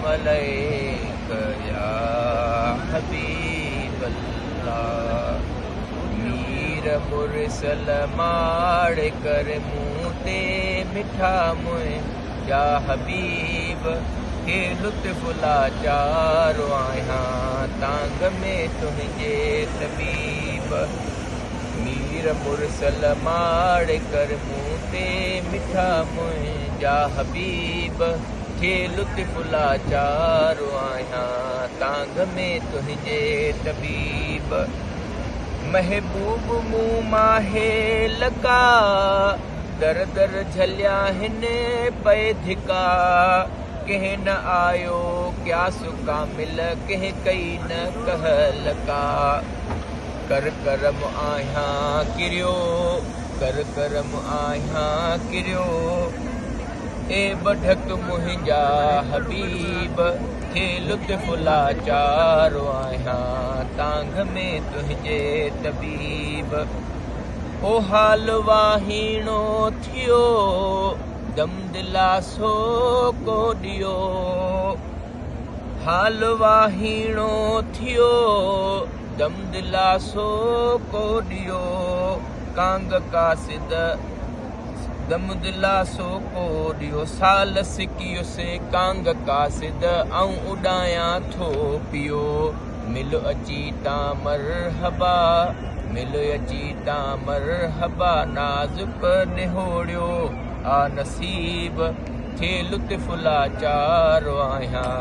अलैक या हबीब अल्लाह। मीर मुरसल माड़ कर मुँह ते मिठा मुए या हबीब के लुत्फ़ लाचार आहियां तांग में तुंहिंजे तबीब। मीर मुरसल माड़ कर मुँह ते मिठा मुंहिंजा हबीब के लुत्फ़ लाचार आहियां तांग में तुंहिंजे तबीब। महबूब मुँह माहे लका दर दर झलिया हिन पए धिका। कंहिं न आयो क्या सुका मिल कंहिं कई न कहल का। कर करम आहियां किरियो कर करम आहियां किरियो ए बढक मुंहिंजा हबीब थे लुत्फ़ लाचार आहियां तांग में तुंहिंजे तबीब। ओ हाल वाहीणो थियो दम दिलासो को ॾियो। हाल वाहीणो थियो दम दिलासो को ॾियो। कांग कासिद दम दिलासो को ॾियो। साल सिकियुसि कांग कासिद ऐं उॾायां थो पियो। मिल अची ता मरहबा मिल अची ता मरहबा नाज़ुक निहोड़ियो आ नसीब थे लुत्फ़ लाचार आहियां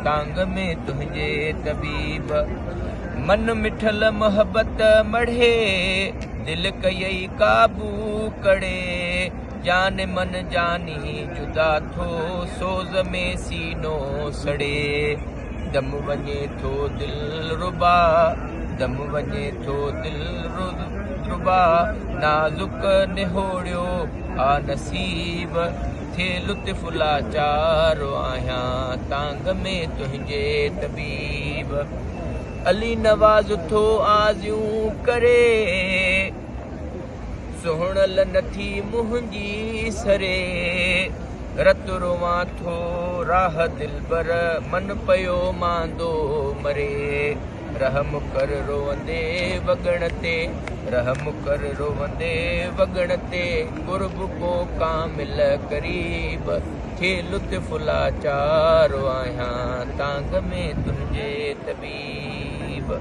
तांग में तुंहिंजे तबीब। मन मिठल मोहब्बत मढ़े दिल कयई काबू कड़े। जान मन जानी जुदा थो सोज़ में सीनो सड़े। दम वञे थो दिल रुबा दम वञे थो दिल रुबा नाज़ुक निहोड़ियो आ नसीब थे लुत्फ़ लाचार आहियां तांग में तुंहिंजे तबीब। अली नवाज़ थो आज़ियूं करे सुहिणल नथी मुंहिंजी सरे। रत रोवां थो राह दिलबर मन पयो मांदो मरे। रहम कर रोवंदे वॻण ते रहम कर रोवंदे वॻण ते कुर्ब को कामिल करीब थे लुत्फ़ लाचार आहियां तांग में तुंहिंजे तबीब।